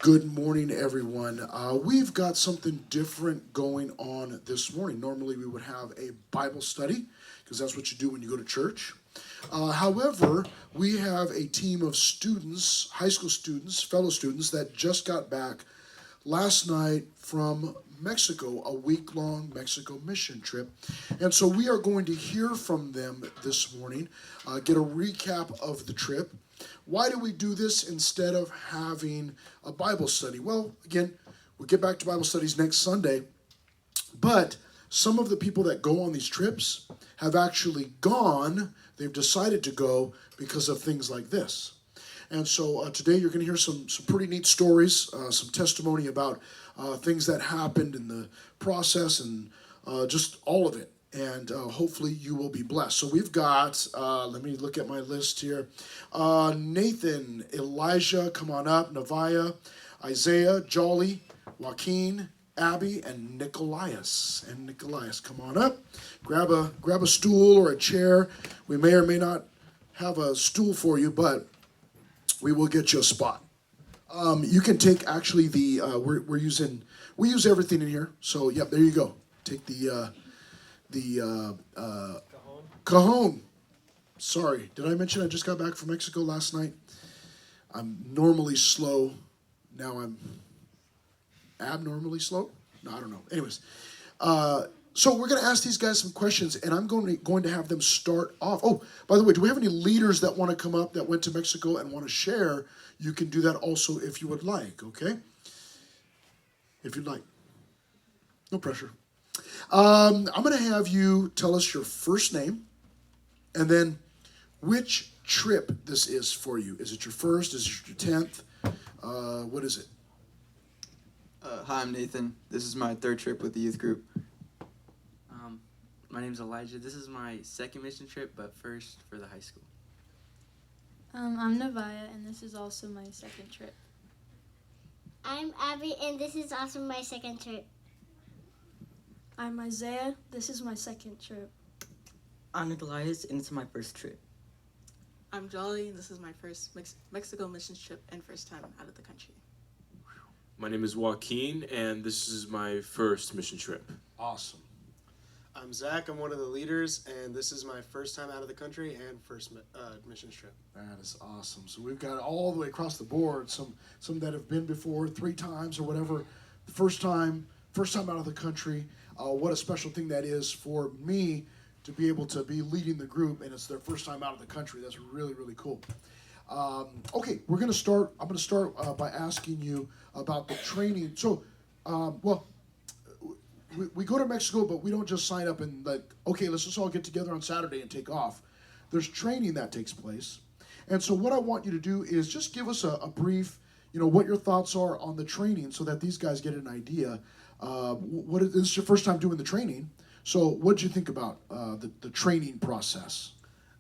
Good morning, everyone. We've got something different going on this morning. Normally, we would have a Bible study because that's what you do when you go to church. However, we have a team of students, high school students, fellow students, that just got back last night from Mexico, a week-long Mexico mission trip. And so we are going to hear from them this morning, get a recap of the trip. Why do we do this instead of having a Bible study? Well, again, we'll get back to Bible studies next Sunday, but some of the people that go on these trips have actually gone, they've decided to go because of things like this. And so today you're going to hear some pretty neat stories, some testimony about things that happened in the process and just all of it. And hopefully you will be blessed. So we've got, let me look at my list here. Nathan, Elijah, come on up, Neviah, Isaiah, Jolly, Joaquin, Abby, and Nicolaius. Come on up. Grab a stool or a chair. We may or may not have a stool for you, but we will get you a spot. You can take actually the we use everything in here. So yep, there you go. Take the cajon. Sorry, did I mention I just got back from Mexico last night? I'm normally slow. Now I'm abnormally slow. No, I don't know. Anyways, so we're going to ask these guys some questions, and I'm going to have them start off. Oh, by the way, do we have any leaders that want to come up that went to Mexico and want to share? You can do that also if you would like, okay? If you'd like. No pressure. I'm going to have you tell us your first name, and then which trip this is for you. Is it your first? Is it your 10th? What is it? Hi, I'm Nathan. This is my third trip with the youth group. My name's Elijah. This is my second mission trip, but first for the high school. I'm Neviah, and this is also my second trip. I'm Abby, and this is also my second trip. I'm Isaiah. This is my second trip. I'm Nicolaius, and it's my first trip. I'm Jolly. This is my first Mexico missions trip and first time out of the country. My name is Joaquin, and this is my first mission trip. Awesome. I'm Zach. I'm one of the leaders, and this is my first time out of the country and first missions trip. That is awesome. So we've got all the way across the board, some that have been before 3 times or whatever. The first time out of the country. What a special thing that is for me to be able to be leading the group, and it's their first time out of the country. That's really, really cool. Okay, I'm going to start by asking you about the training. So, we go to Mexico, but we don't just sign up and okay, let's just all get together on Saturday and take off. There's training that takes place. And so what I want you to do is just give us a brief, what your thoughts are on the training so that these guys get an idea. This is your first time doing the training. So what did you think about the training process?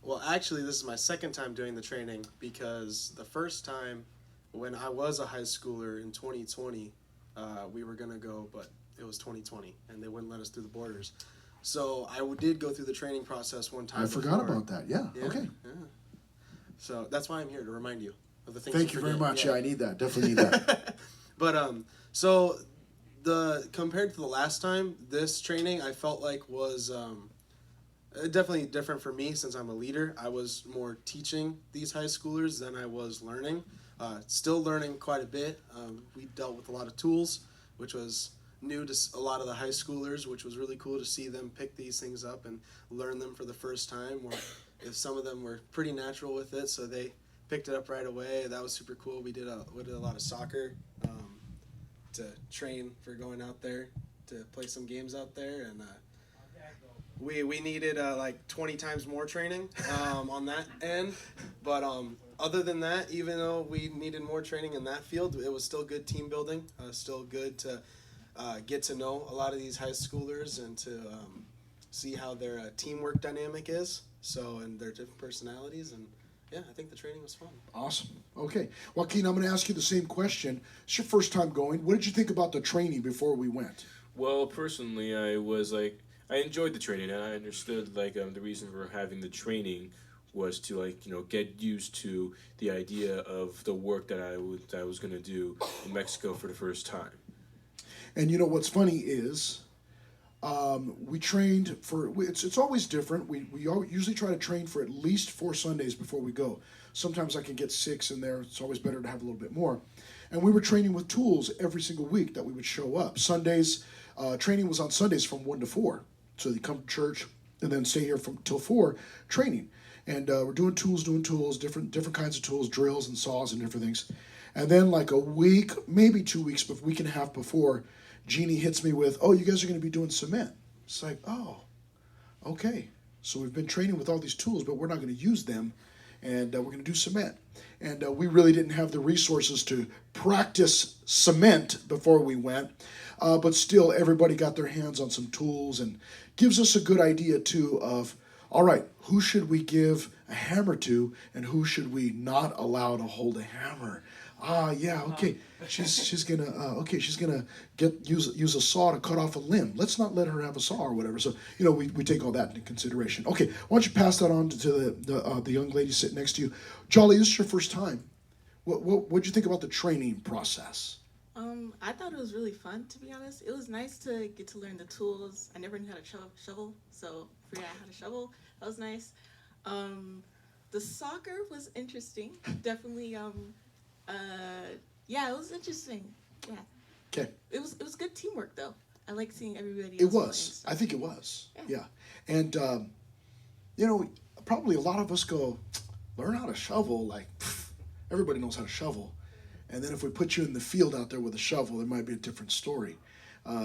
Well, actually, this is my second time doing the training because the first time when I was a high schooler in 2020, we were going to go, but it was 2020, and they wouldn't let us through the borders. So I did go through the training process one time. I forgot about that. Yeah. Okay. Yeah. So that's why I'm here, to remind you of the things. Thank you very much. Yeah, I need that. Definitely need that. But so compared to the last time, this training I felt like was definitely different for me since I'm a leader. I was more teaching these high schoolers than I was learning. Still learning quite a bit. We dealt with a lot of tools, which was new to a lot of the high schoolers, which was really cool to see them pick these things up and learn them for the first time. Or if some of them were pretty natural with it, so they picked it up right away. That was super cool. We did a lot of soccer to train for going out there to play some games out there, and we needed like 20 times more training on that end. But other than that, even though we needed more training in that field, it was still good team building. Still good to get to know a lot of these high schoolers and to see how their teamwork dynamic is. So, and their different personalities, and yeah, I think the training was fun. Awesome. Okay. Joaquin, I'm going to ask you the same question. It's your first time going. What did you think about the training before we went? Well, personally, I enjoyed the training, and I understood the reason for having the training was to get used to the idea of the work that I was going to do in Mexico for the first time. And you know what's funny is we trained for, it's always different. We usually try to train for at least 4 Sundays before we go. Sometimes I can get 6 in there. It's always better to have a little bit more. And we were training with tools every single week that we would show up. Sundays, training was on Sundays from 1 to 4. So they come to church and then stay here till 4 training. And we're doing tools, different kinds of tools, drills and saws and different things. And then like a week, maybe 2 weeks, but week and a half before, Jeannie hits me with, "Oh, you guys are going to be doing cement." It's like, oh, okay. So we've been training with all these tools, but we're not going to use them, and we're going to do cement. And we really didn't have the resources to practice cement before we went, but still everybody got their hands on some tools and gives us a good idea too of, all right, who should we give a hammer to and who should we not allow to hold a hammer? Yeah, okay. She's gonna use a saw to cut off a limb. Let's not let her have a saw or whatever. So we take all that into consideration. Okay, why don't you pass that on to the young lady sitting next to you, Jolly? This is your first time. What'd you think about the training process? I thought it was really fun, to be honest. It was nice to get to learn the tools. I never knew how to shovel, so figuring out how to shovel, that was nice. The soccer was interesting. Definitely, yeah, it was interesting. Yeah. Okay. It was good teamwork, though. I like seeing everybody It else play and was. stuff. I think it was. Yeah. Yeah. And, probably a lot of us go, learn how to shovel. Like, everybody knows how to shovel. And then if we put you in the field out there with a shovel, it might be a different story.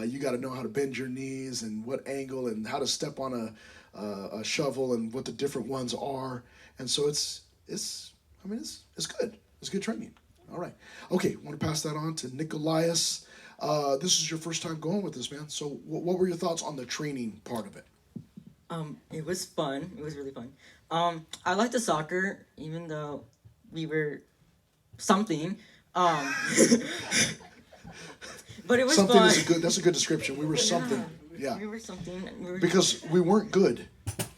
You got to know how to bend your knees and what angle and how to step on a shovel and what the different ones are. And so it's good. It's good training. All right. Okay, I want to pass that on to Nicholas. This is your first time going with this, man. So what were your thoughts on the training part of it? It was fun. It was really fun. I liked the soccer, even though we were something. But it was Something fun. that's a good description. We were something. Yeah. We were something. Because we weren't good,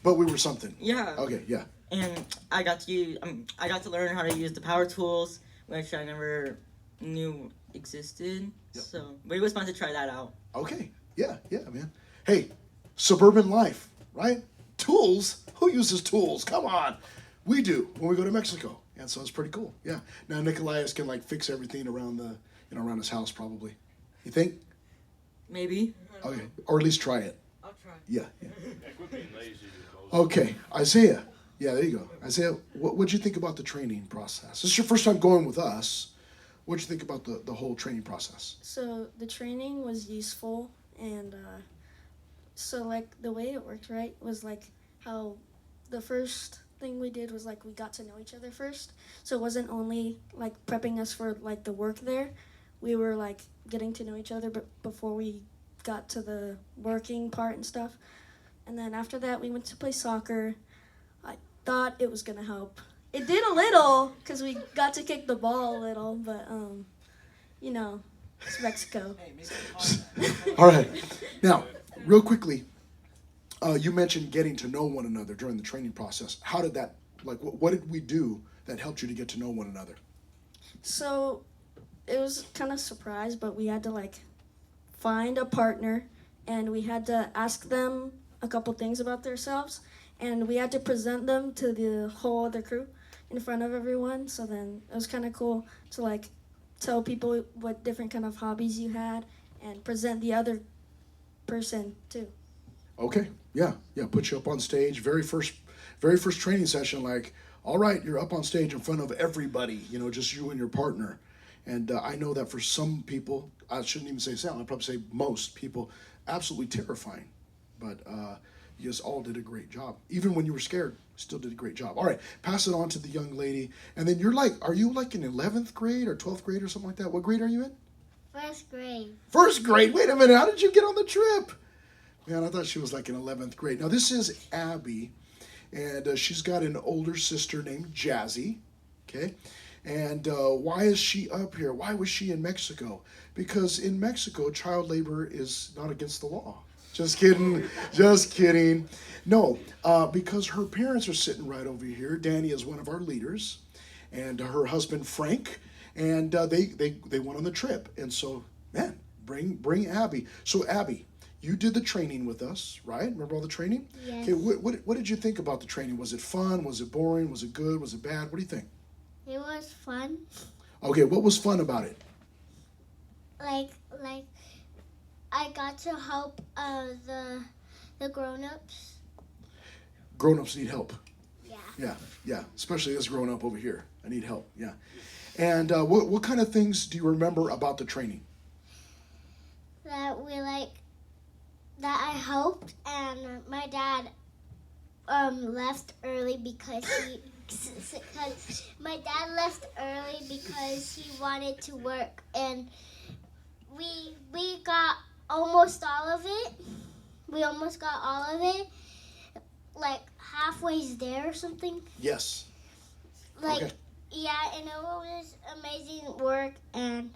but we were something. Yeah. Okay, yeah. And I got to learn how to use the power tools, which I never knew existed. Yep. So, but it was fun to try that out. Okay. Yeah, man. Hey, suburban life, right? Tools? Who uses tools? Come on. We do when we go to Mexico. And so it's pretty cool. Yeah. Now Nicholas can fix everything around around his house probably. You think? Maybe. Okay. Or at least try it. I'll try. Yeah. Okay. Isaiah. Yeah, there you go. Isaiah, what'd you think about the training process? This is your first time going with us. What'd you think about the whole training process? So the training was useful, and so the way it worked, right, was how the first thing we did was we got to know each other first. So it wasn't only prepping us for the work there. We were getting to know each other before we got to the working part and stuff. And then after that, we went to play soccer. I thought it was gonna help. It did a little because we got to kick the ball a little, but it's Mexico. All right. Now, real quickly, you mentioned getting to know one another during the training process. How did that, what did we do that helped you to get to know one another? So it was kind of surprise, but we had to find a partner, and we had to ask them a couple things about themselves, and we had to present them to the whole other crew in front of everyone. So then it was kind of cool to tell people what different kind of hobbies you had and present the other person too. Okay. Yeah. Put you up on stage. Very first training session. All right, you're up on stage in front of everybody. Just you and your partner. And I know that for some people, I shouldn't even say some. I'd probably say most people, absolutely terrifying. But you guys all did a great job. Even when you were scared, still did a great job. All right, pass it on to the young lady. And then are you in 11th grade or 12th grade or something like that? What grade are you in? First grade. First grade? Wait a minute, how did you get on the trip? Man, I thought she was in 11th grade. Now, this is Abby, and she's got an older sister named Jazzy, okay? And why is she up here? Why was she in Mexico? Because in Mexico, child labor is not against the law. Just kidding. Just kidding. No, because her parents are sitting right over here. Danny is one of our leaders, and her husband Frank, and they went on the trip. And so, man, bring Abby. So Abby, you did the training with us, right? Remember all the training? Yes. Okay, what did you think about the training? Was it fun? Was it boring? Was it good? Was it bad? What do you think? It was fun. Okay, what was fun about it? Like I got to help the grown-ups. Grown-ups need help. Yeah. Yeah, especially us grown up over here. I need help, yeah. And what kind of things do you remember about the training? That I helped, and my dad left early because my dad left early because he wanted to work, and we got almost all of it. We almost got all of it, like halfway's there or something. Yes. Like, Okay. yeah, and it was amazing work, and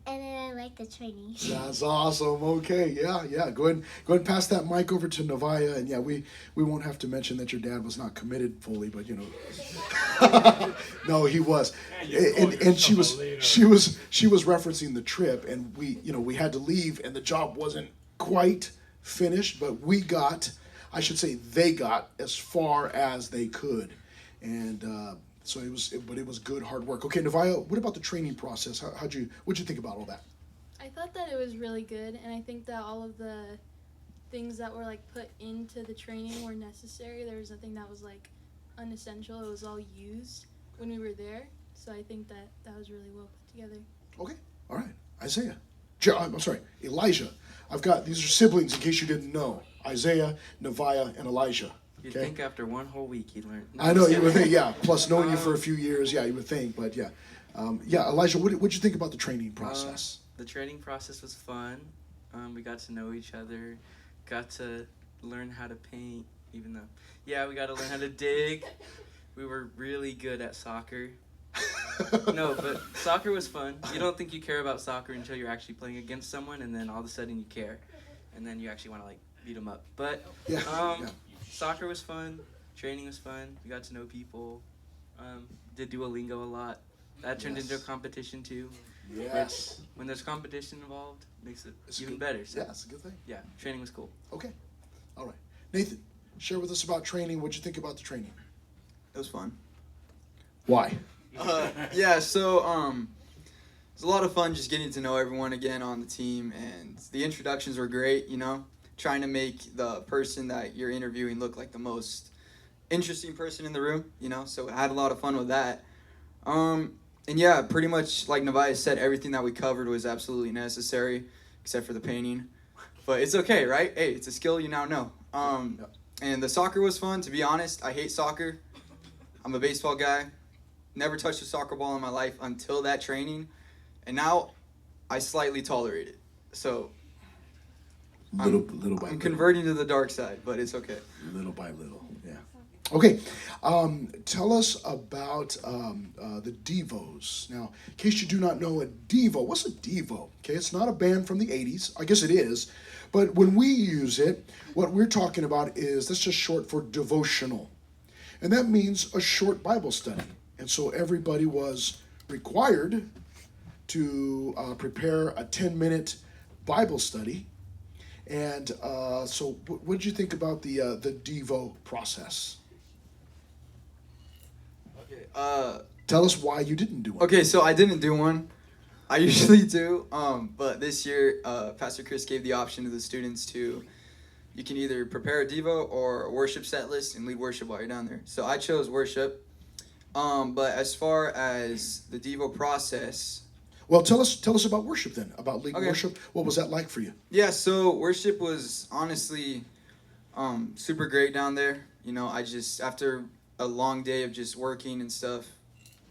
then I like the training. That's awesome. Okay, yeah. Go ahead and pass that mic over to Nevaeh, and yeah, we won't have to mention that your dad was not committed fully, but you know, no, he was, and she was referencing the trip, and we had to leave, and the job wasn't quite finished, but they got as far as they could, and so it was good hard work. Okay, Nevaeh, what about the training process? What'd you think about all that? I thought that it was really good, and I think that all of the things that were like put into the training were necessary. There was nothing that was like unessential. It was all used when we were there. So I think that was really well put together. Okay, all right. Isaiah, I'm sorry, Elijah. These are siblings in case you didn't know. Isaiah, Nevaeh, and Elijah. You'd Okay. think after one whole week he'd learn. No, I know just you would kidding. think, yeah. Plus knowing you for a few years, yeah, you would think, but yeah, Elijah, what'd you think about the training process? The training process was fun. We got to know each other, got to learn how to paint, even though, we got to learn how to dig. We were really good at soccer. No, but soccer was fun. You don't think you care about soccer until you're actually playing against someone, and then all of a sudden you care, and then you actually want to like beat them up. But Yeah. soccer was fun. Training was fun. We got to know people. Did Duolingo a lot. That turned into a competition too. Yes. Which, when there's competition involved, makes it It's even good. better. So, Yeah, it's a good thing. yeah, training was cool. Okay, all right. Nathan, share with us about training. What'd you think about the training? It was fun. Why? So it was a lot of fun just getting to know everyone again on the team, and the introductions were great, trying to make the person that you're interviewing look like the most interesting person in the room, so I had a lot of fun with that. And yeah, pretty much like Nevaeh said, everything that we covered was absolutely necessary, except for the painting. But it's okay, right? Hey, it's a skill you now know. And the soccer was fun. To be honest, I hate soccer. I'm a baseball guy. Never touched a soccer ball in my life until that training. And now I slightly tolerate it. So Little by I'm little. converting to the dark side, but it's okay. Little by little, yeah. Okay, tell us about the Devos. Now, in case you do not know a Devo, what's a Devo? Okay, it's not a band from the 80s. I guess it is. But when we use it, what we're talking about is, that's just short for devotional. And that means a short Bible study. And so everybody was required to prepare a 10-minute Bible study. And so what did you think about the Devo process? Okay. Tell us why you didn't do one. Okay, so I didn't do one. I usually do. But this year, Pastor Chris gave the option to the students to, you can either prepare a Devo or a worship set list and lead worship while you're down there. So I chose worship. But as far as the Devo process, Well, tell us about worship then, about leading Okay. worship. What was that like for you? yeah, so worship was honestly super great down there. I just, after a long day of just working and stuff,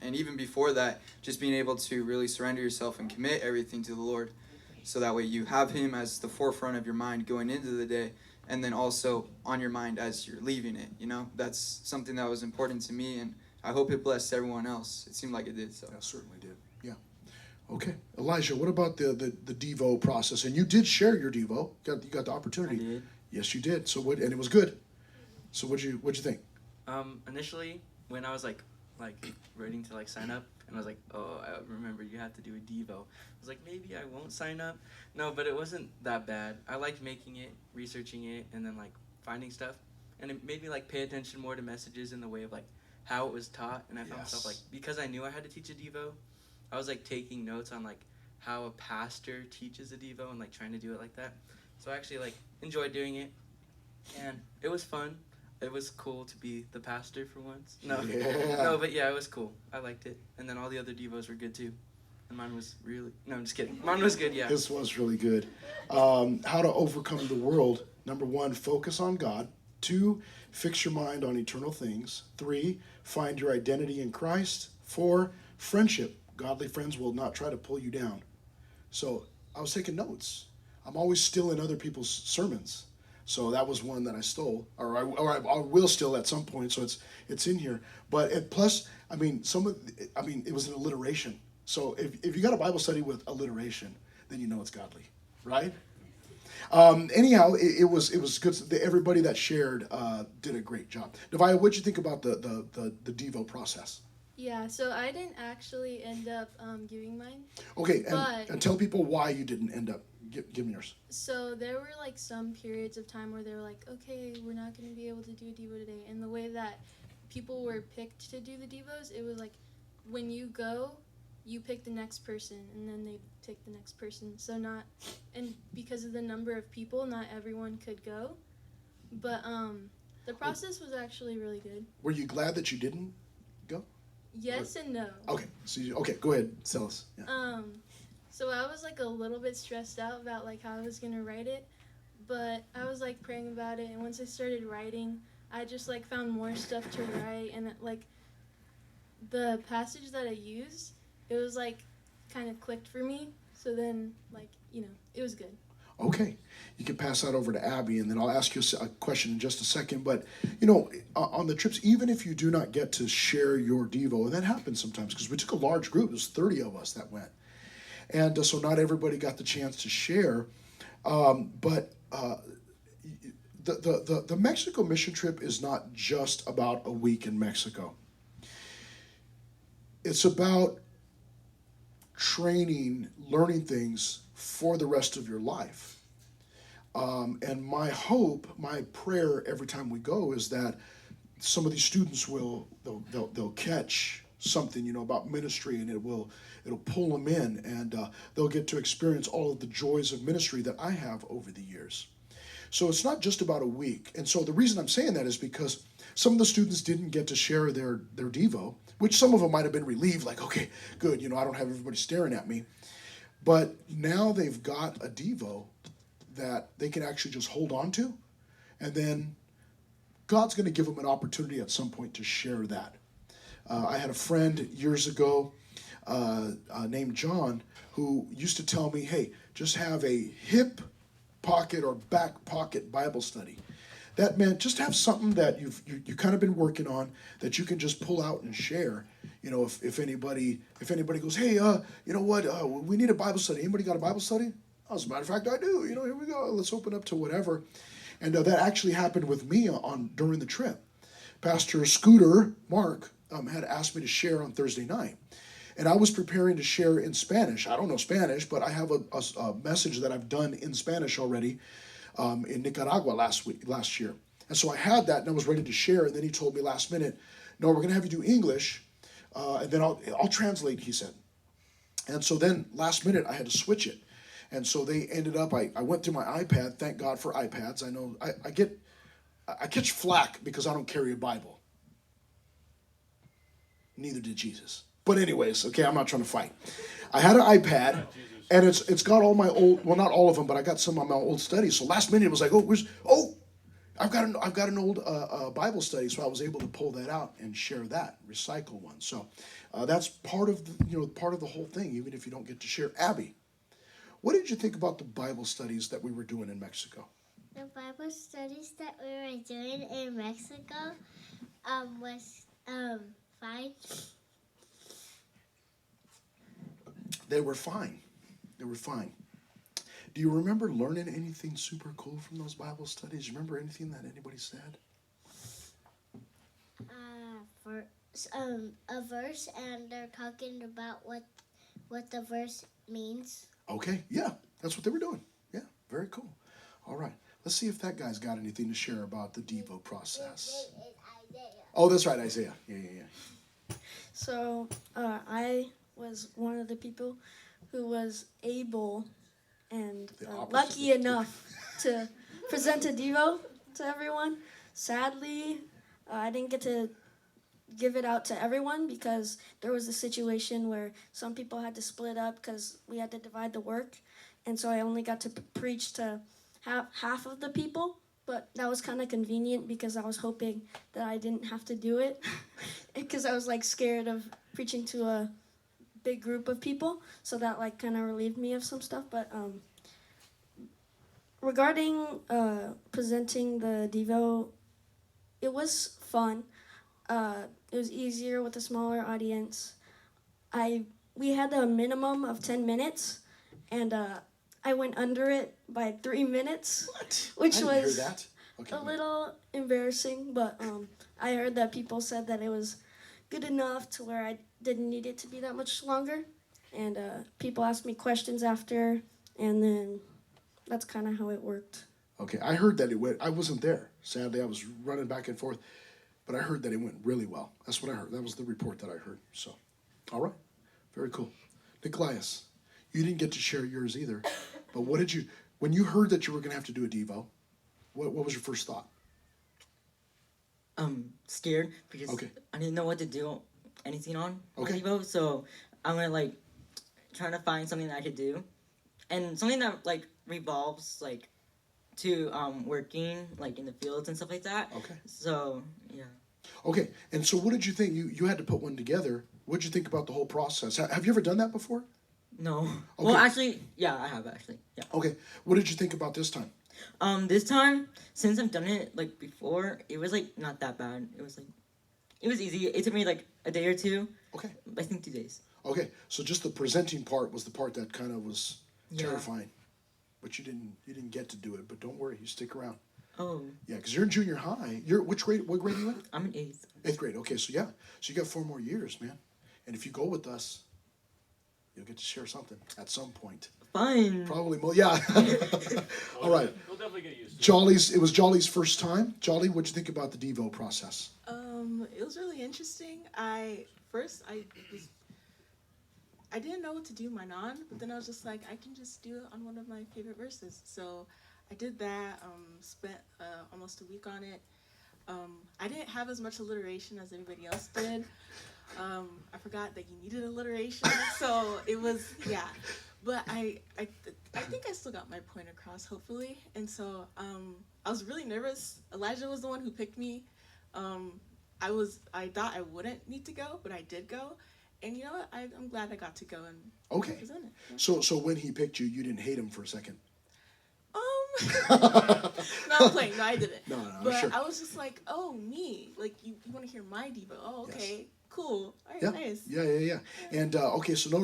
and even before that, just being able to really surrender yourself and commit everything to the Lord, so that way you have Him as the forefront of your mind going into the day, and then also on your mind as you're leaving it. That's something that was important to me, and I hope it blessed everyone else. It seemed like it did. So That certainly did. Yeah. Okay, Elijah, what about the Devo process? And you did share your Devo. You got the I opportunity. did. Yes, you did. So what? And it was good. So what'd you think? Initially, when I was like waiting to like sign up, and I was like, oh, I remember you have to do a Devo. I was like, maybe I won't sign up. No, but it wasn't that bad. I liked making it, researching it, and then like finding stuff, and it made me like pay attention more to messages in the way of like how it was taught. And I found myself like, because I knew I had to teach a Devo, I was like taking notes on like how a pastor teaches a Devo and like trying to do it like that. So I actually like enjoyed doing it, and it was fun. It was cool to be the pastor for once. No, Yeah. no, but yeah, it was cool. I liked it, and then all the other Devos were good too. And mine was really no, I'm just kidding. Mine was good, yeah. This was really good. How to overcome the world. Number one, focus on God. Two, fix your mind on eternal things. Three, find your identity in Christ. Four, friendship. Godly friends will not try to pull you down. So I was taking notes. I'm always stealing other people's sermons. So that was one that I stole, or I will steal at some point. So it's in here. But plus, I mean, it was an alliteration. So if you got a Bible study with alliteration, then you know it's godly, right? Anyhow, it was good. Everybody that shared did a great job. Nevaeh, what'd you think about the Devo process? Yeah, so I didn't actually end up giving mine. Okay, But- and tell people why you didn't end up giving yours. So there were like some periods of time where they were like, okay, we're not going to be able to do a Devo today. And the way that people were picked to do the Devos, it was like when you go, you pick the next person, and then they pick the next person. So and because of the number of people, not everyone could go. But the process was actually really good. Were you glad that you didn't go? Yes and no. Okay, okay, go ahead, tell us. Yeah. So I was like a little bit stressed out about like how I was gonna write it, but I was like praying about it, and once I started writing, I just like found more stuff to write, and like the passage that I used, it was like kind of clicked for me. So then like it was good. Okay, you can pass that over to Abby, and then I'll ask you a question in just a second. But on the trips, even if you do not get to share your Devo, and that happens sometimes because we took a large group. It was 30 of us that went. And so not everybody got the chance to share, but the Mexico mission trip is not just about a week in Mexico. It's about training, learning things for the rest of your life. And my hope, my prayer every time we go is that some of these students they'll catch something about ministry, and it'll pull them in, and they'll get to experience all of the joys of ministry that I have over the years. So it's not just about a week. And so the reason I'm saying that is because some of the students didn't get to share their Devo, which some of them might have been relieved, like, okay, good, I don't have everybody staring at me. But now they've got a Devo that they can actually just hold on to, and then God's going to give them an opportunity at some point to share that. I had a friend years ago named John who used to tell me, hey, just have a hip pocket or back pocket Bible study. That meant just have something that you've kind of been working on that you can just pull out and share. If anybody goes, hey, we need a Bible study. Anybody got a Bible study? As a matter of fact, I do. Here we go. Let's open up to whatever. And that actually happened with me during the trip. Pastor Scooter Mark had asked me to share on Thursday night. And I was preparing to share in Spanish. I don't know Spanish, but I have a message that I've done in Spanish already in Nicaragua last year. And so I had that, and I was ready to share. And then he told me last minute, no, we're going to have you do English, and then I'll translate, he said. And so then last minute, I had to switch it. And so they ended up, I went through my iPad. Thank God for iPads. I know I catch flack because I don't carry a Bible. Neither did Jesus. But anyways, okay, I'm not trying to fight. I had an iPad, and it's got all my old, well, not all of them, but I got some of my old studies. So last minute it was like, I've got an old Bible study, so I was able to pull that out and share that, recycle one. So that's part of the whole thing, even if you don't get to share. Abby, what did you think about the Bible studies that we were doing in Mexico? The Bible studies that we were doing in Mexico was fine. They were fine. They were fine. Do you remember learning anything super cool from those Bible studies? Remember anything that anybody said? For a verse, and they're talking about what the verse means. Okay, yeah, that's what they were doing. Yeah, very cool. All right, let's see if that guy's got anything to share about the Devo process. Oh, that's right, Isaiah. Yeah. So I was one of the people who was able and The opposite lucky of- enough to present a Devo to everyone. Sadly, I didn't get to give it out to everyone because there was a situation where some people had to split up because we had to divide the work, and so I only got to preach to half of the people. But that was kind of convenient because I was hoping that I didn't have to do it because I was like scared of preaching to a big group of people, so that like kind of relieved me of some stuff. But regarding presenting the Devo, it was fun. It was easier with a smaller audience. We had a minimum of 10 minutes, and I went under it by 3 minutes, What? which I didn't was hear that. Okay, a wait. little embarrassing. But I heard that people said that it was good enough to where I didn't need it to be that much longer. And people asked me questions after, and then that's kind of how it worked. Okay, I heard that it went. I wasn't there. Sadly, I was running back and forth, but I heard that it went really well. That's what I heard. That was the report that I heard. So, all right, very cool. Nicholas, you didn't get to share yours either, but what did you? When you heard that you were going to have to do a Devo, what was your first thought? Scared because Okay. I didn't know what to do anything on Okay. Evo, so I'm gonna like trying to find something that I could do, and something that like revolves like to working like in the fields and stuff like that. Okay. So yeah. Okay, and so what did you think? You had to put one together. What did you think about the whole process? Have you ever done that before? No. Okay. Well, actually, yeah, I have actually. Yeah. Okay, what did you think about this time? This time, since I've done it like before, it was like not that bad. It was like, it was easy. It took me like a day or two. Okay. I think 2 days. Okay, so just the presenting part was the part that kind of was Yeah. terrifying, but you didn't get to do it. But don't worry, you stick around. Oh, Yeah, because you're in junior high. You're which grade? What grade are you in? I'm in 8th. 8th grade. Okay, so yeah, so you got 4 more years, man. And if you go with us, you'll get to share something at some point. Fun. Probably more. Yeah. All right. We'll definitely get used to it. Jolly's. It was Jolly's first time. Jolly, what'd you think about the Devo process? It was really interesting. I didn't know what to do mine on, but then I was just like, I can just do it on one of my favorite verses. So I did that. Spent almost a week on it. I didn't have as much alliteration as everybody else did. I forgot that you needed alliteration, so it was But I think I still got my point across, hopefully. And so I was really nervous. Elijah was the one who picked me. I thought I wouldn't need to go, but I did go. And you know what? I'm glad I got to go and Okay. present it. Yeah. So when he picked you, you didn't hate him for a second. No, I'm playing. No, I didn't. No, But sure. I was just like, oh, me. Like, you want to hear my Devo. Oh, okay. Cool. All right, Yeah, nice. yeah. And okay, so no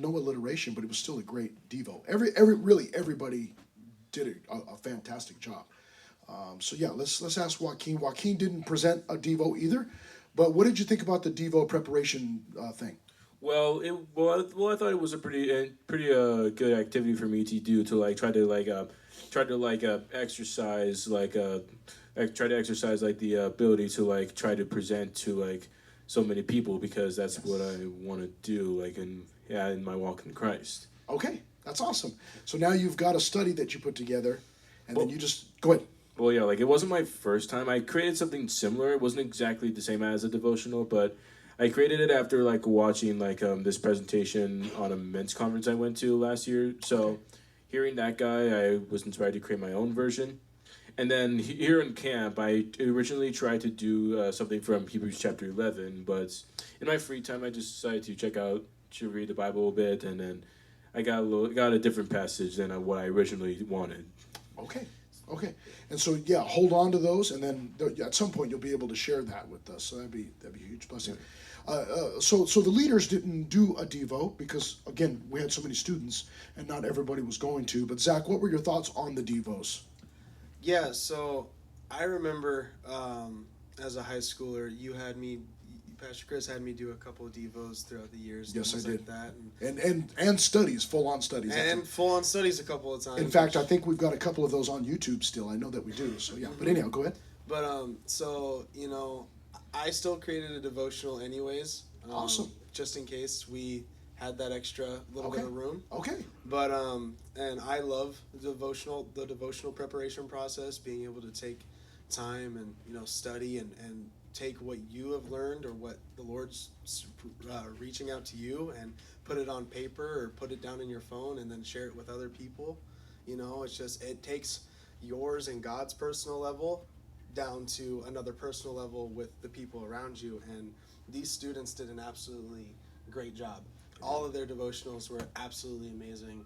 alliteration, but it was still a great Devo. Everybody did a fantastic job. So yeah, let's ask Joaquin. Joaquin didn't present a Devo either, but what did you think about the Devo preparation thing? Well, I thought it was a pretty good activity for me to do to like try to exercise like the ability to like try to present to like so many people, because that's what I want to do like in my walk in Christ. Okay, that's awesome. So now you've got a study that you put together, and then you just go ahead. Well, yeah, like it wasn't my first time. I created something similar. It wasn't exactly the same as a devotional, but I created it after like watching like this presentation on a men's conference I went to last year. So hearing that guy, I was inspired to create my own version. And then here in camp, I originally tried to do something from Hebrews chapter 11, but in my free time, I just decided to read the Bible a bit, and then I got a different passage than what I originally wanted. Okay, and so yeah, hold on to those, and then at some point you'll be able to share that with us. So that'd be a huge blessing. So the leaders didn't do a Devo because, again, we had so many students and not everybody was going to. But Zach, what were your thoughts on the Devos? Yeah, so I remember as a high schooler, Pastor Chris had me do a couple of devos throughout the years. Yes, I things did. like that, And studies, full on studies. and full on studies a couple of times. In fact, I think we've got a couple of those on YouTube still. I know that we do. So yeah. But anyhow, go ahead. But so I still created a devotional anyways. Awesome. Just in case we had that extra little Okay. bit of room. Okay. But and I love the devotional preparation process, being able to take time and study and take what you have learned or what the Lord's reaching out to you and put it on paper or put it down in your phone and then share it with other people. It takes yours and God's personal level down to another personal level with the people around you. And these students did an absolutely great job. All of their devotionals were absolutely amazing.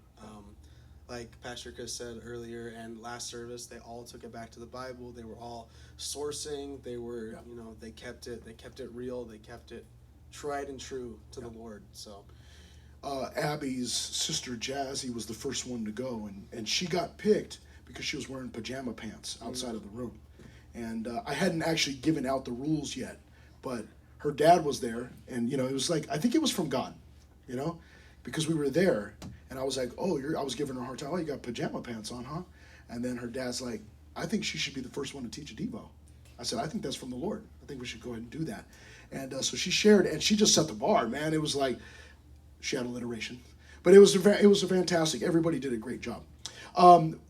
Like Pastor Chris said earlier and last service, they all took it back to the Bible. They were all sourcing. They were, they kept it real. They kept it tried and true to the Lord. So, Abby's sister Jazzy was the first one to go, and she got picked because she was wearing pajama pants outside of the room. And I hadn't actually given out the rules yet, but her dad was there, and it was like, I think it was from God, because we were there, and I was like, I was giving her a hard time. Oh, you got pajama pants on, huh? And then her dad's like, I think she should be the first one to teach a Devo. I said, I think that's from the Lord. I think we should go ahead and do that. And so she shared, and she just set the bar, man. It was like she had alliteration, but it was a fantastic. Everybody did a great job.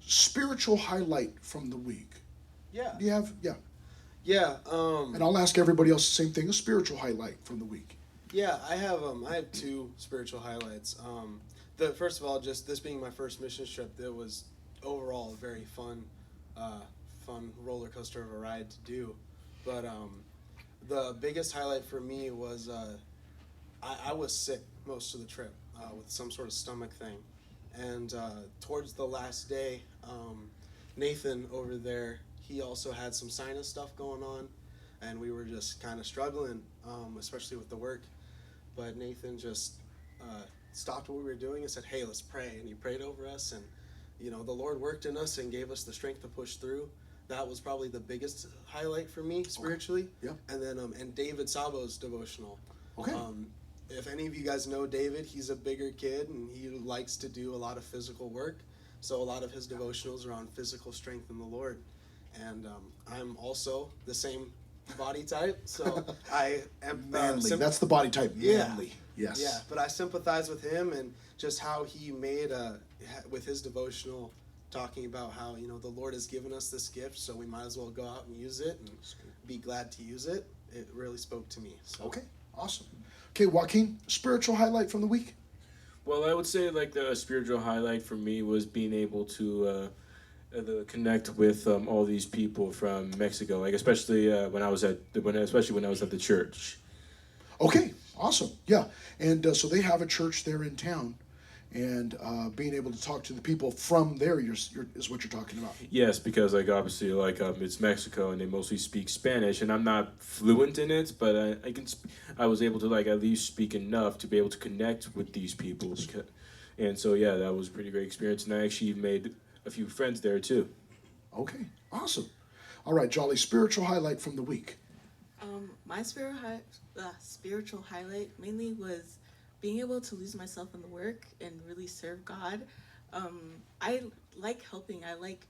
Spiritual highlight from the week. yeah. Do you have? Yeah. Yeah. And I'll ask everybody else the same thing. A spiritual highlight from the week. Yeah, I have two spiritual highlights. First of all, just this being my first mission trip, it was overall a very fun roller coaster of a ride to do. But the biggest highlight for me was I was sick most of the trip with some sort of stomach thing, and towards the last day, Nathan over there, he also had some sinus stuff going on, and we were just kind of struggling, especially with the work. But Nathan just stopped what we were doing and said, "Hey, let's pray." And he prayed over us, and the Lord worked in us and gave us the strength to push through. That was probably the biggest highlight for me spiritually. Yeah. And then and David Sabo's devotional. Okay. If any of you guys know David, he's a bigger kid and he likes to do a lot of physical work. So a lot of his devotionals are on physical strength in the Lord. And I'm also the same body type, so I am Manly. That's the body type. Manly. Yes. Yeah, but I sympathize with him and just how he made with his devotional, talking about how the Lord has given us this gift, so we might as well go out and use it and be glad to use it. It really spoke to me. So. Okay. Awesome. Okay, Joaquin, spiritual highlight from the week. Well, I would say like the spiritual highlight for me was being able to connect with all these people from Mexico, like especially when I was at the church. Okay, awesome. Yeah, and so they have a church there in town, and being able to talk to the people from there is what you're talking about. Yes, because like obviously like it's Mexico and they mostly speak Spanish, and I'm not fluent in it, but I was able to like at least speak enough to be able to connect with these people, and so yeah, that was a pretty great experience, and I actually made a few friends there too. Okay, awesome. All right, Jolly, spiritual highlight from the week. My spiritual highlight mainly was being able to lose myself in the work and really serve God. I like helping. I like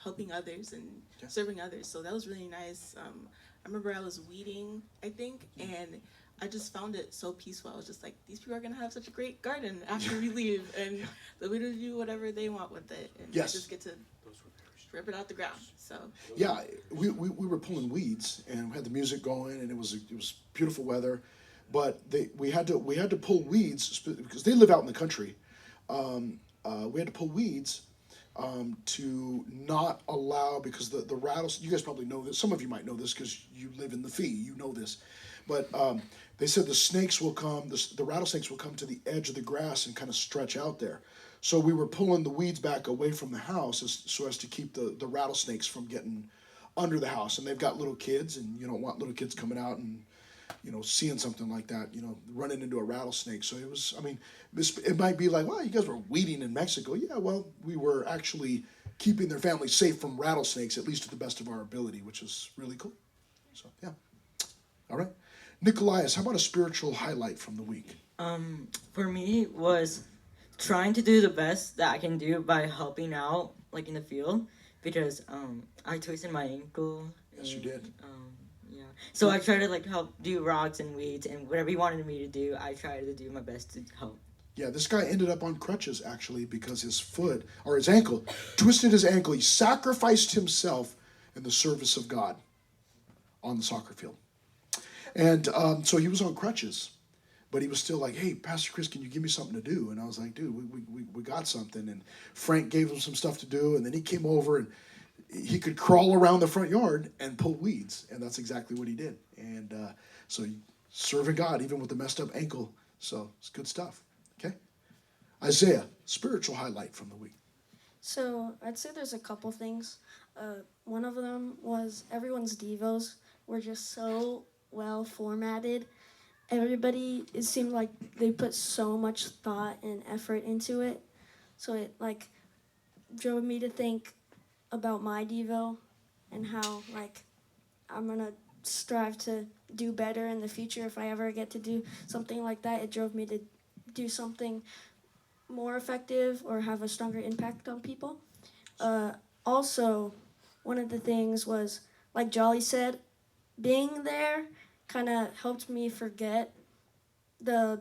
helping others and serving others. So that was really nice. I remember I was weeding, I think, and I just found it so peaceful. I was just like, these people are going to have such a great garden after we leave, and they'll be able to do whatever they want with it. And I just get to rip it out the ground. So yeah, we were pulling weeds and we had the music going and it was beautiful weather, but we had to pull weeds because they live out in the country. We had to pull weeds to not allow, because the rattles. You guys probably know this. Some of you might know this because you live in the Fee. You know this, but they said the snakes will come. The rattlesnakes will come to the edge of the grass and kind of stretch out there. So we were pulling the weeds back away from the house so as to keep the rattlesnakes from getting under the house. And they've got little kids, and you don't want little kids coming out and seeing something like that, running into a rattlesnake. So it was, I mean, it might be like, well, you guys were weeding in Mexico. Yeah, well, we were actually keeping their family safe from rattlesnakes, at least to the best of our ability, which is really cool. So, yeah. All right. Nicolaias, how about a spiritual highlight from the week? For me was trying to do the best that I can do by helping out, like in the field, because I twisted my ankle. Yes, you did. Yeah. So I try to like help do rocks and weeds and whatever he wanted me to do. I try to do my best to help. Yeah, this guy ended up on crutches actually because his foot or his ankle twisted his ankle. He sacrificed himself in the service of God on the soccer field, and so he was on crutches. But he was still like, hey, Pastor Chris, can you give me something to do? And I was like, dude, we got something. And Frank gave him some stuff to do. And then he came over and he could crawl around the front yard and pull weeds. And that's exactly what he did. And so serving God, even with a messed up ankle. So it's good stuff. Okay? Isaiah, spiritual highlight from the week. So I'd say there's a couple things. One of them was everyone's devos were just so well formatted. Everybody, it seemed like they put so much thought and effort into it. So it like drove me to think about my Devo and how like I'm gonna strive to do better in the future if I ever get to do something like that. It drove me to do something more effective or have a stronger impact on people. Also, one of the things was, like Jolly said, being there kind of helped me forget the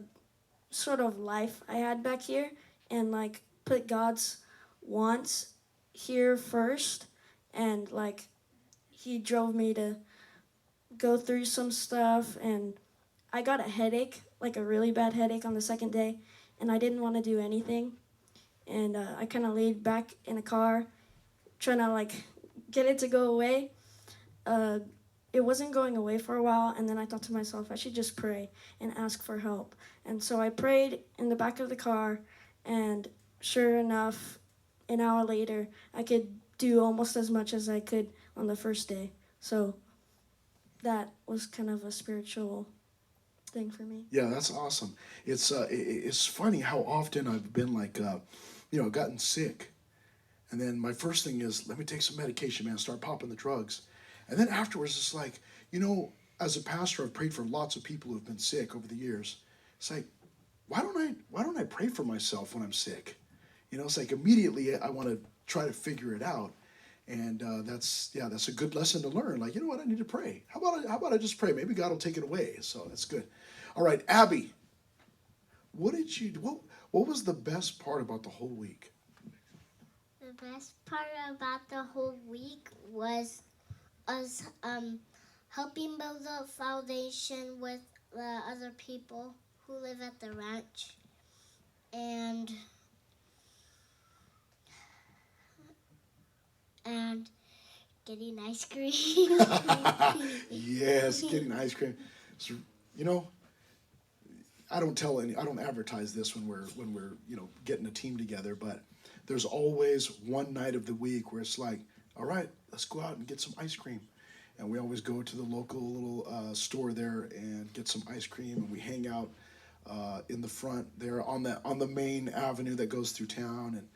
sort of life I had back here and like put God's wants here first. And like he drove me to go through some stuff, and I got a headache, like a really bad headache on the second day, and I didn't want to do anything. And I kind of laid back in a car trying to like get it to go away. It wasn't going away for a while, and then I thought to myself, I should just pray and ask for help. And so I prayed in the back of the car, and sure enough, an hour later, I could do almost as much as I could on the first day. So that was kind of a spiritual thing for me. Yeah, that's awesome. It's funny how often I've been like, gotten sick. And then my first thing is, let me take some medication, man, start popping the drugs. And then afterwards, it's like, as a pastor, I've prayed for lots of people who've been sick over the years. It's like, why don't I pray for myself when I'm sick? It's like immediately I want to try to figure it out. And that's a good lesson to learn. Like, you know what, I need to pray. How about I just pray? Maybe God will take it away. So that's good. All right, Abby, what was the best part about the whole week? The best part about the whole week was us helping build a foundation with the other people who live at the ranch, and getting ice cream. Yes, getting ice cream. So, I don't advertise this when we're getting a team together, but there's always one night of the week where it's like, all right, let's go out and get some ice cream. And we always go to the local little store there and get some ice cream, and we hang out in the front there on the main avenue that goes through town, and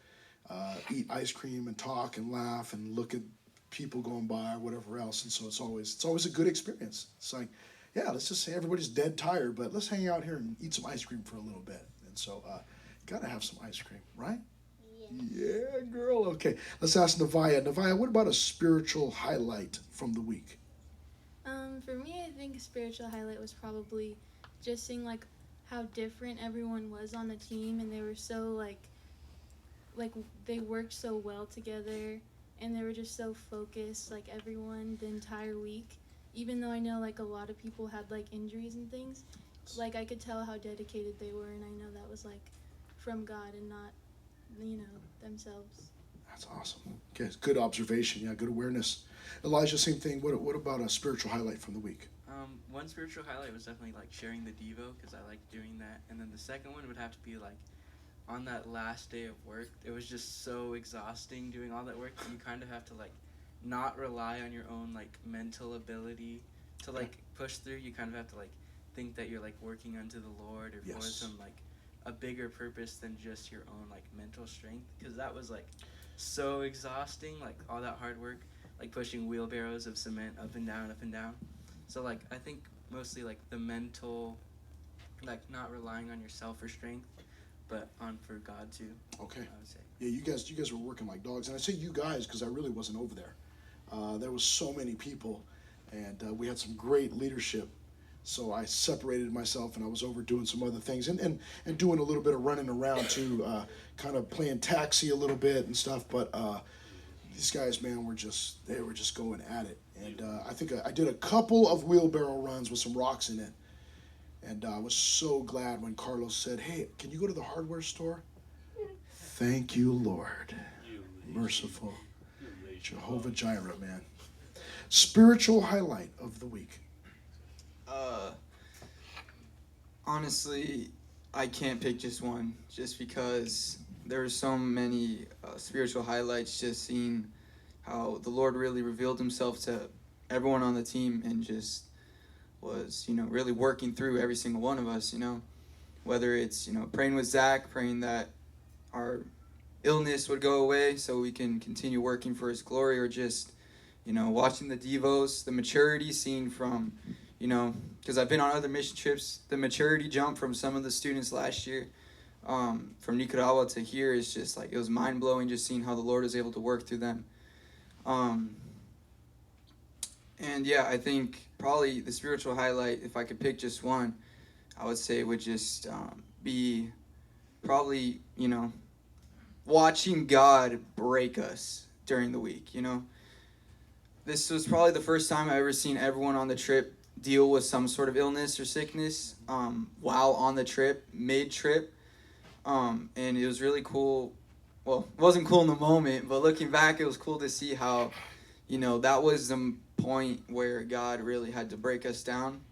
eat ice cream and talk and laugh and look at people going by or whatever else. And so it's always a good experience. It's like, yeah, let's just say everybody's dead tired, but let's hang out here and eat some ice cream for a little bit. And so gotta have some ice cream, right? Yeah, girl. Okay, let's ask Navaya. Navaya, what about a spiritual highlight from the week? For me, I think a spiritual highlight was probably just seeing like how different everyone was on the team, and they were so like they worked so well together, and they were just so focused, like everyone the entire week. Even though I know like a lot of people had like injuries and things, like I could tell how dedicated they were, and I know that was like from God and not themselves. That's awesome. Okay, good observation. Yeah, good awareness. Elijah, same thing. What about a spiritual highlight from the week? One spiritual highlight was definitely like sharing the Devo, because I like doing that. And then the second one would have to be like on that last day of work. It was just so exhausting doing all that work. You kind of have to like not rely on your own like mental ability to like push through. You kind of have to like think that you're like working unto the Lord or for Yes. some like a bigger purpose than just your own like mental strength, because that was like so exhausting, like all that hard work, like pushing wheelbarrows of cement up and down, up and down. So like I think mostly like the mental, like not relying on yourself for strength, but on for God too. Okay. I would say. Yeah, you guys were working like dogs, and I say you guys because I really wasn't over there. There was so many people, and we had some great leadership. So I separated myself, and I was over doing some other things, and doing a little bit of running around too, kind of playing taxi a little bit and stuff. But these guys, man, they were just going at it, and I think I did a couple of wheelbarrow runs with some rocks in it, and I was so glad when Carlos said, "Hey, can you go to the hardware store?" Thank you, Lord, merciful Jehovah Jireh, man. Spiritual highlight of the week. Honestly, I can't pick just one, just because there are so many spiritual highlights. Just seeing how the Lord really revealed Himself to everyone on the team, and just was, really working through every single one of us. Whether it's praying with Zach, praying that our illness would go away so we can continue working for His glory, or just watching the devos, the maturity seen from, because I've been on other mission trips, the maturity jump from some of the students last year, from Nicaragua to here is just like, it was mind blowing just seeing how the Lord is able to work through them. And yeah, I think probably the spiritual highlight, if I could pick just one, I would say would just be probably, watching God break us during the week. This was probably the first time I ever seen everyone on the trip deal with some sort of illness or sickness while on the trip, mid-trip. And it was really cool. Well, it wasn't cool in the moment, but looking back, it was cool to see how, that was the point where God really had to break us down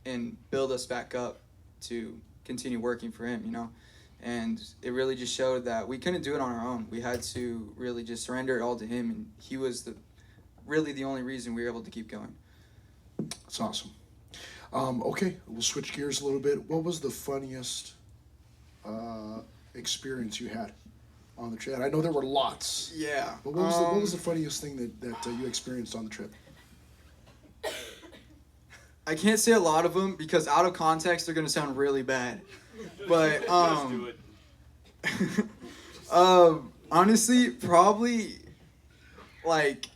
and build us back up to continue working for Him, And it really just showed that we couldn't do it on our own. We had to really just surrender it all to Him, and He was really the only reason we were able to keep going. That's awesome. Okay, we'll switch gears a little bit. What was the funniest experience you had on the trip? I know there were lots. Yeah. But what was the funniest thing that you experienced on the trip? I can't say a lot of them because out of context they're gonna sound really bad. But honestly, probably like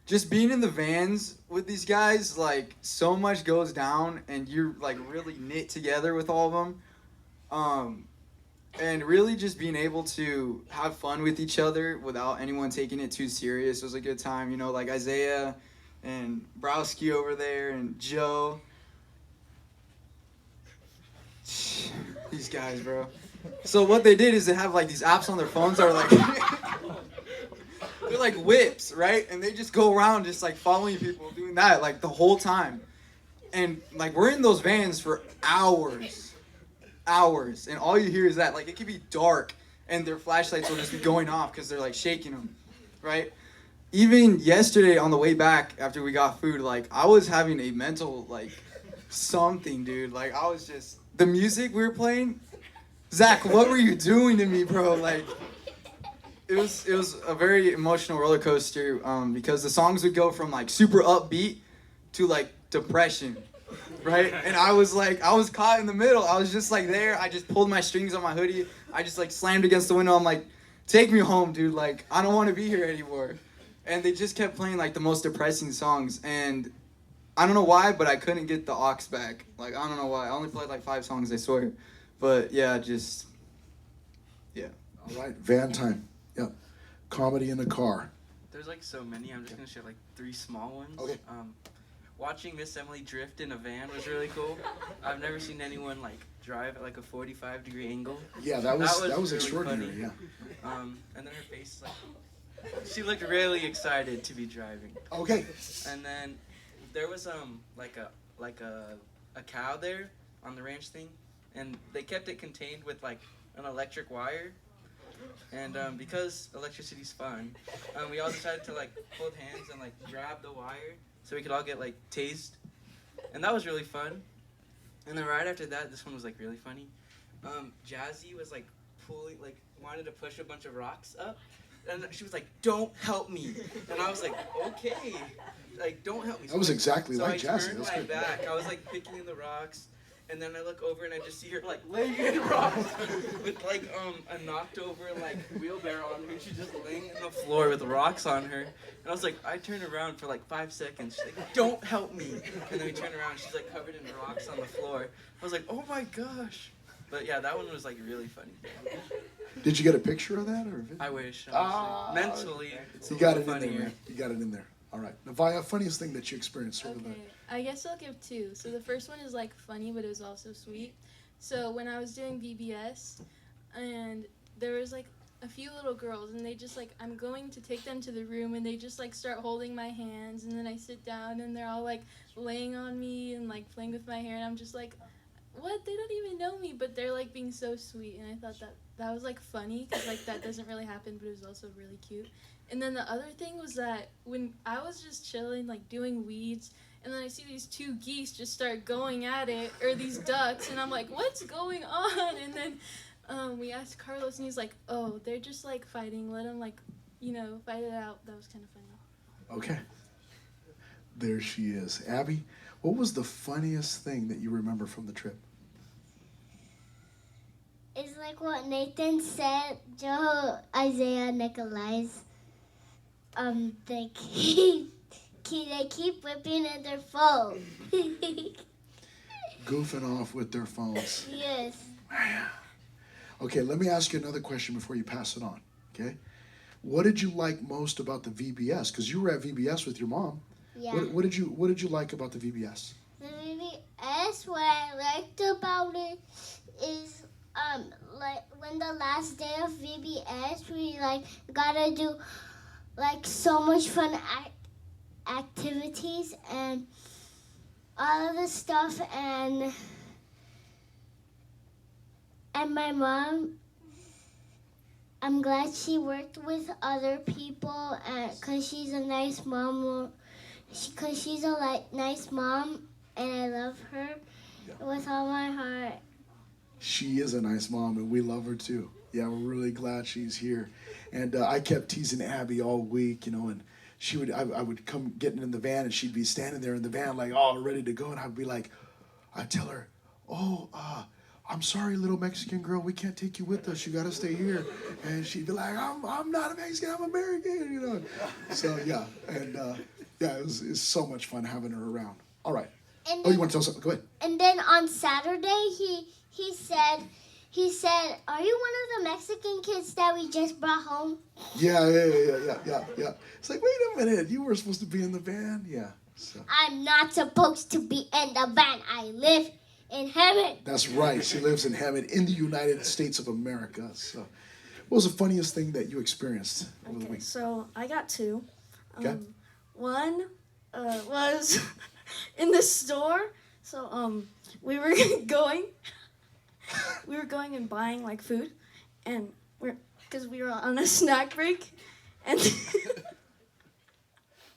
just being in the vans with these guys, like so much goes down and you're like really knit together with all of them. And really just being able to have fun with each other without anyone taking it too serious was a good time. Like Isaiah and Browski over there and Joe. These guys, bro. So what they did is they have like these apps on their phones that are like they're like whips, right? And they just go around just like following people, doing that like the whole time. And like we're in those vans for hours, and all you hear is that. Like it could be dark and their flashlights will just be going off because they're like shaking them, right? Even yesterday on the way back after we got food, like I was having a mental like something, dude. Like I was just, the music we were playing, Zach, what were you doing to me, bro? Like it was a very emotional roller coaster because the songs would go from like super upbeat to like depression, right? And I was caught in the middle. I was just like there. I just pulled my strings on my hoodie. I just like slammed against the window. I'm like, take me home, dude. Like I don't want to be here anymore. And they just kept playing like the most depressing songs, and I don't know why, but I couldn't get the aux back. Like I don't know why. I only played like 5 songs, I swear. But yeah, just yeah. All right, van time. Yep. Comedy in a car. There's like so many. I'm just gonna share like 3 small ones. Okay. Watching Miss Emily drift in a van was really cool. I've never seen anyone like drive at like a 45-degree angle. Yeah, that was really extraordinary. funny. Yeah. And then her face, like, she looked really excited to be driving. Okay. And then there was like a cow there on the ranch thing, and they kept it contained with like an electric wire. And because electricity's fun, we all decided to like hold hands and like grab the wire so we could all get like tased, and that was really fun. And then right after that, this one was like really funny. Jazzy was like wanted to push a bunch of rocks up, and she was like, "Don't help me," and I was like, "Okay, like don't help me." That was exactly so like I Jazzy. turned That's my good. back. I was like picking in the rocks, and then I look over and I just see her like laying in rocks with like a knocked over like wheelbarrow on her. She's just laying in the floor with rocks on her. And I was like, I turned around for like 5 seconds. She's like, "Don't help me." And then we turn around. She's like covered in rocks on the floor. I was like, oh my gosh. But yeah, that one was like really funny. Did you get a picture of that, or I wish. Honestly. Mentally, it's you a got it little in there, funnier. man? You got it in there. All right, Navaya, funniest thing that you experienced over Okay, I guess I'll give two. So the first one is like funny, but it was also sweet. So when I was doing VBS, and there was like a few little girls, and they just like, I'm going to take them to the room, and they just like start holding my hands, and then I sit down, and they're all like laying on me and like playing with my hair, and I'm just like, what? They don't even know me, but they're like being so sweet, and I thought that was like funny, because like that doesn't really happen, but it was also really cute. And then the other thing was that when I was just chilling, like doing weeds, and then I see these two geese just start going at it, or these ducks, and I'm like, what's going on? And then we asked Carlos, and he's like, oh, they're just like fighting. Let them like, fight it out. That was kind of funny. Okay. There she is. Abby, what was the funniest thing that you remember from the trip? It's like what Nathan said, Joe, Isaiah, Nikolai's. They keep whipping at their phone. Goofing off with their phones. Yes. Man. Okay, let me ask you another question before you pass it on. Okay, what did you like most about the VBS? Because you were at VBS with your mom. Yeah. What did you like about the VBS? The VBS, what I liked about it is like when the last day of VBS, we like gotta do like so much fun activities and all of the stuff, and my mom, I'm glad she worked with other people, cause she's a nice mom. Cause she's a nice mom, and I love her with all my heart. She is a nice mom, and we love her too. Yeah, we're really glad she's here. And I kept teasing Abby all week, and I would come getting in the van, and she'd be standing there in the van like all ready to go, and I'd be like, I'd tell her, I'm sorry, little Mexican girl, we can't take you with us. You got to stay here. And she'd be like, I'm not a Mexican, I'm American, So yeah, and yeah, it's so much fun having her around. All right. And You want to tell something? Go ahead. And then on Saturday, he said, "Are you one of the Mexican kids that we just brought home?" Yeah. It's like, wait a minute, you were supposed to be in the van? Yeah. So. I'm not supposed to be in the van. I live in heaven. That's right. She lives in heaven in the United States of America. So, what was the funniest thing that you experienced over the Okay, week? so I got two. Okay. One was in the store. So we were going and buying like food, and because we were on a snack break, and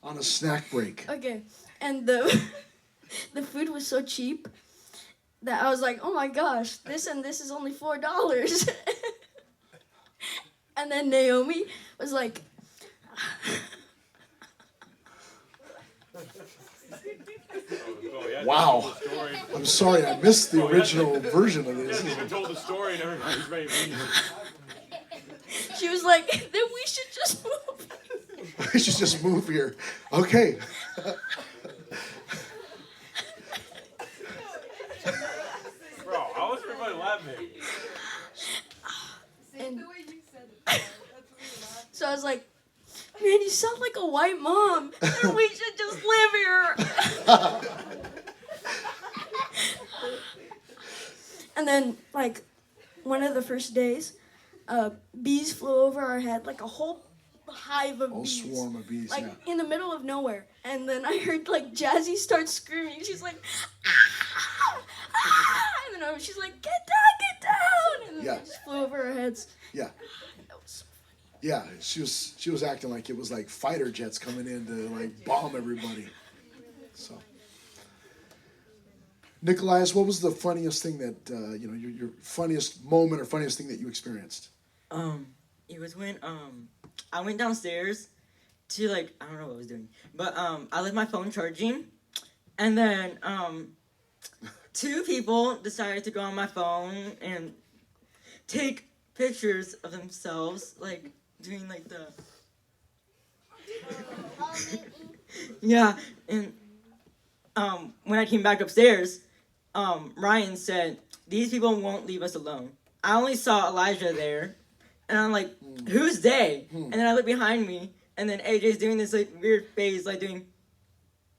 On a snack break. okay, and the food was so cheap that I was like, oh my gosh, this is only $4. And then Naomi was like, Wow. I'm sorry, I missed the original version of this. You told the story and everybody's ready to read it. she was like, then we should just move. We should just move here. Okay. Bro, how was everybody laughing? And so I was like, man, you sound like a white mom. And we should just live here. And then, like, one of the first days, bees flew over our head, like a whole hive of Whole bees. swarm of bees, Like, yeah. in the middle of nowhere. And then I heard, like, Jazzy start screaming. She's like, ah! Ah! And then she's like, get down! And then Yeah. they just flew over our heads. Yeah. That was so Yeah, she was acting like it was like fighter jets coming in to like bomb everybody. So Nikolaias, what was the funniest thing that your funniest moment or funniest thing that you experienced? It was when I went downstairs to like I don't know what I was doing, but I left my phone charging, and then two people decided to go on my phone and take pictures of themselves, like doing like the yeah, and when I came back upstairs, Ryan said these people won't leave us alone. I only saw Elijah there, and I'm like, who's they? And then I look behind me, and then AJ's doing this like weird face, like doing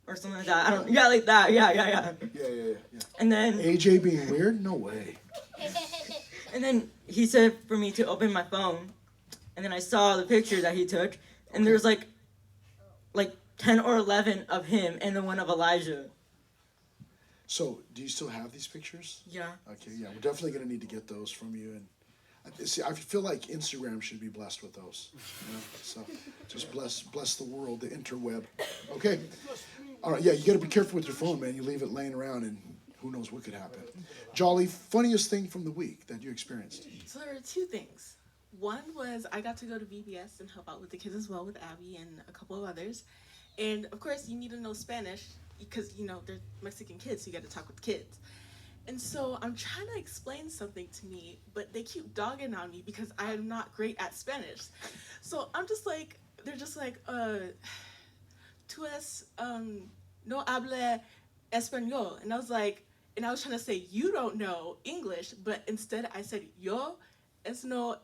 or something like that. I don't, yeah, like that, yeah. Yeah. And then AJ being weird? No way. And then he said for me to open my phone, and then I saw the picture that he took, and there's like 10 or 11 of him and the one of Elijah. So, do you still have these pictures? Yeah. Okay, yeah, we're definitely gonna need to get those from you. And see, I feel like Instagram should be blessed with those. You know? So, just bless the world, the interweb. Okay. All right. Yeah, you gotta be careful with your phone, man. You leave it laying around, and who knows what could happen. Jolly, funniest thing from the week that you experienced? So there were two things. One was I got to go to VBS and help out with the kids as well with Abby and a couple of others. And of course, you need to know Spanish because, they're Mexican kids, so you got to talk with kids. And so I'm trying to explain something to me, but they keep dogging on me because I am not great at Spanish. So I'm just like, they're just like, tú es, no habla español. And I was like, and I was trying to say, you don't know English, but instead I said, yo es no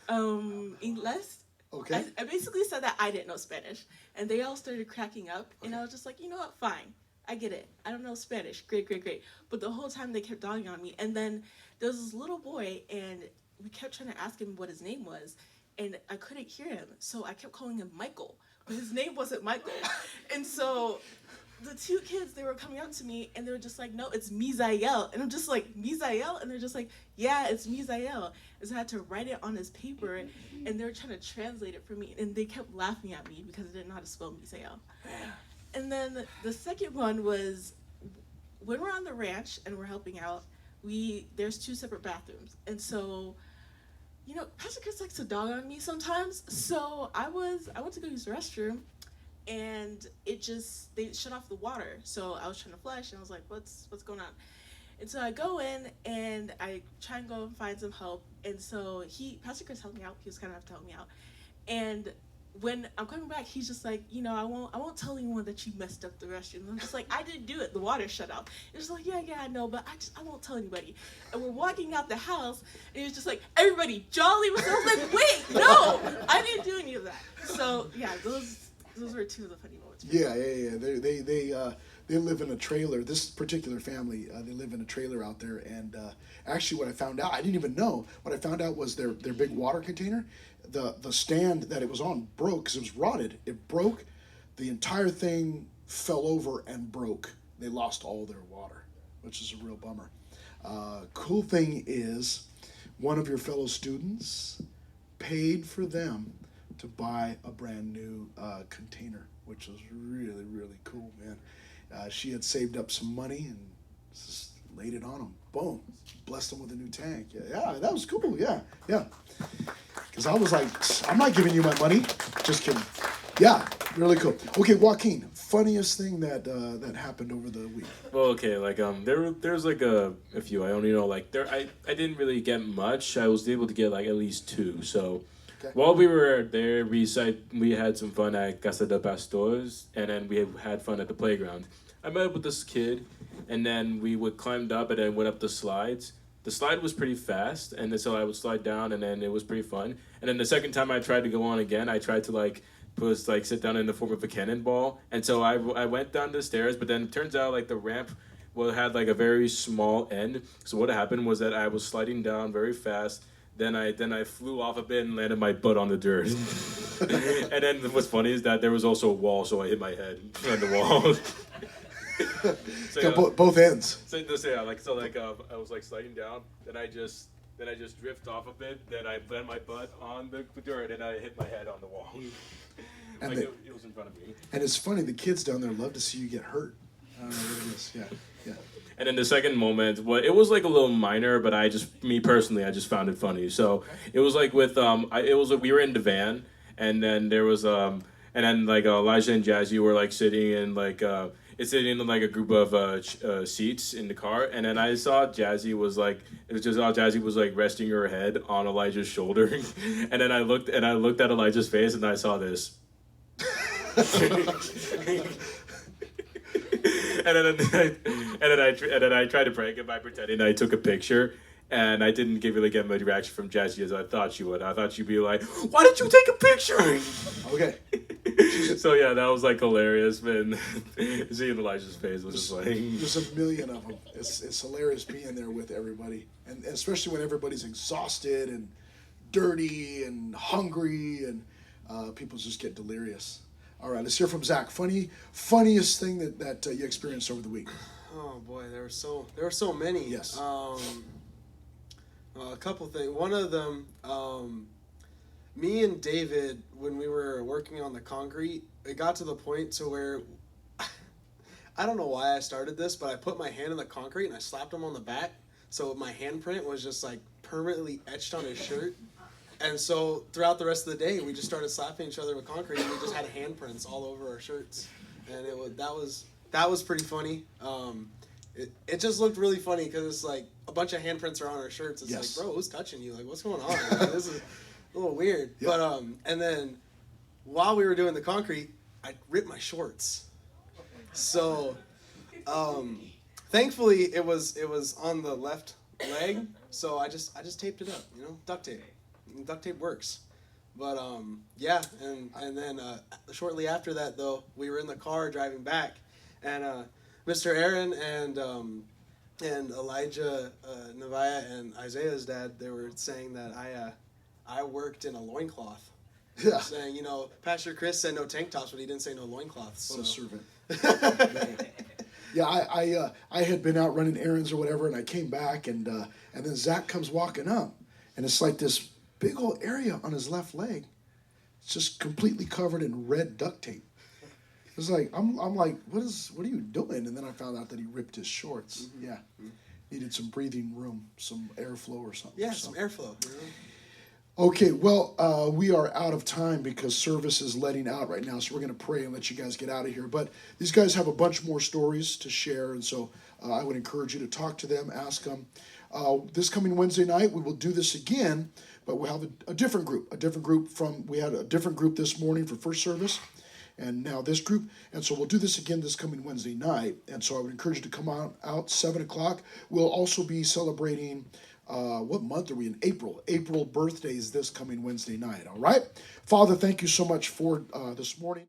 inglés. Okay. I basically said that I didn't know Spanish, and they all started cracking up, and I was just like, you know what, fine. I get it. I don't know Spanish. Great. But the whole time they kept dogging on me, and then there was this little boy, and we kept trying to ask him what his name was, and I couldn't hear him, so I kept calling him Michael, but his name wasn't Michael. And so the two kids, they were coming up to me, and they were just like, no, it's Misael. And I'm just like, Misael? And they're just like, yeah, it's Misael. And so I had to write it on his paper, and they were trying to translate it for me, and they kept laughing at me because I didn't know how to spell Misael. And then the second one was when we're on the ranch and we're helping out, there's two separate bathrooms. And so, Pastor Chris likes to dog on me sometimes. So I went to go use the restroom, and they shut off the water. So I was trying to flush, and I was like, what's going on? And so I go in, and I try and go and find some help. And so Pastor Chris helped me out. He was kind enough to help me out. And when I'm coming back, he's just like, I won't tell anyone that you messed up the restroom. I'm just like, I didn't do it. The water shut off. He's like, yeah, I know, but I won't tell anybody. And we're walking out the house, and he was just like, everybody, Jolly was there. I was like, wait, no, I didn't do any of that. So yeah, those were two of the funny moments. Yeah. They live in a trailer. This particular family, they live in a trailer out there. And actually, what I found out, I didn't even know. What I found out was their big water container, the stand that it was on broke because it was rotted. It broke. The entire thing fell over and broke. They lost all their water, which is a real bummer. Cool thing is, one of your fellow students paid for them to buy a brand new container, which was really, really cool, man. She had saved up some money and just laid it on them. Boom. Blessed them with a new tank. Yeah, that was cool. Yeah. Because I was like, I'm not giving you my money. Just kidding. Yeah, really cool. Okay, Joaquin, funniest thing that happened over the week. Well, okay, there's like a few. I only know I didn't really get much. I was able to get at least two. So Okay. while we were there, we had some fun at Casa de Pastores, and then we had fun at the playground. I met up with this kid, and then we climbed up and then went up the slides. The slide was pretty fast, and then so I would slide down, and then it was pretty fun. And then the second time I tried to go on again, I tried to sit down in the form of a cannonball, and so I went down the stairs, but then it turns out the ramp had a very small end. So what happened was that I was sliding down very fast. Then I flew off a bit and landed my butt on the dirt. And then what's funny is that there was also a wall, so I hit my head on the wall. So, both ends. I was sliding down, then I just drift off a bit, then I landed my butt on the dirt, and I hit my head on the wall. And it was in front of me. And it's funny, the kids down there love to see you get hurt. I don't know what it is. Yeah. Yeah. And then the second moment, well, it was like a little minor, but me personally, I just found it funny. So it was like with we were in the van, and then there was and then like Elijah and Jazzy were like sitting in like sitting in like a group of seats in the car, and then I saw Jazzy was like resting her head on Elijah's shoulder, and then I looked at Elijah's face, and I saw this. And then I tried to prank him by pretending I took a picture, and I didn't really get much reaction from Jessie as I thought she would. I thought she'd be like, "Why did you take a picture?" Okay. So yeah, that was like hilarious, man. Seeing Elijah's face was just like. There's a million of them. It's hilarious being there with everybody, and especially when everybody's exhausted and dirty and hungry, and people just get delirious. All right, let's hear from Zach. Funniest thing that you experienced over the week. Oh boy, there were so many. Yes. A couple things. One of them, me and David, when we were working on the concrete, it got to the point to where I don't know why I started this, but I put my hand in the concrete and I slapped him on the back, so my handprint was just like permanently etched on his shirt. And so throughout the rest of the day, we just started slapping each other with concrete, and we just had handprints all over our shirts, and that was pretty funny. It just looked really funny because it's like a bunch of handprints are on our shirts. It's Yes. like, bro, who's touching you? Like, what's going on? Like, this is a little weird. Yeah. But and then while we were doing the concrete, I ripped my shorts. So thankfully it was on the left leg, so I just taped it up, duct tape. Duct tape works. But yeah, and then shortly after that, though, we were in the car driving back, and Mr. Aaron and Elijah, Neviah, and Isaiah's dad, they were saying that I worked in a loincloth. Yeah. Saying, Pastor Chris said no tank tops, but he didn't say no loincloths. What a So. servant. Yeah, I had been out running errands or whatever, and I came back, and then Zach comes walking up, and it's like this big old area on his left leg. It's just completely covered in red duct tape. It's like I'm like, what are you doing? And then I found out that he ripped his shorts. Mm-hmm. Yeah, needed some breathing room, some airflow or something. Yeah, so. some airflow. Okay, well, we are out of time because service is letting out right now, so we're going to pray and let you guys get out of here. But these guys have a bunch more stories to share, and so I would encourage you to talk to them, ask them. This coming Wednesday night, we will do this again, but we'll have a different group. We had a different group this morning for first service, and now this group. And so we'll do this again this coming Wednesday night. And so I would encourage you to come out 7 o'clock. We'll also be celebrating, what month are we in? April birthdays this coming Wednesday night, all right? Father, thank you so much for this morning.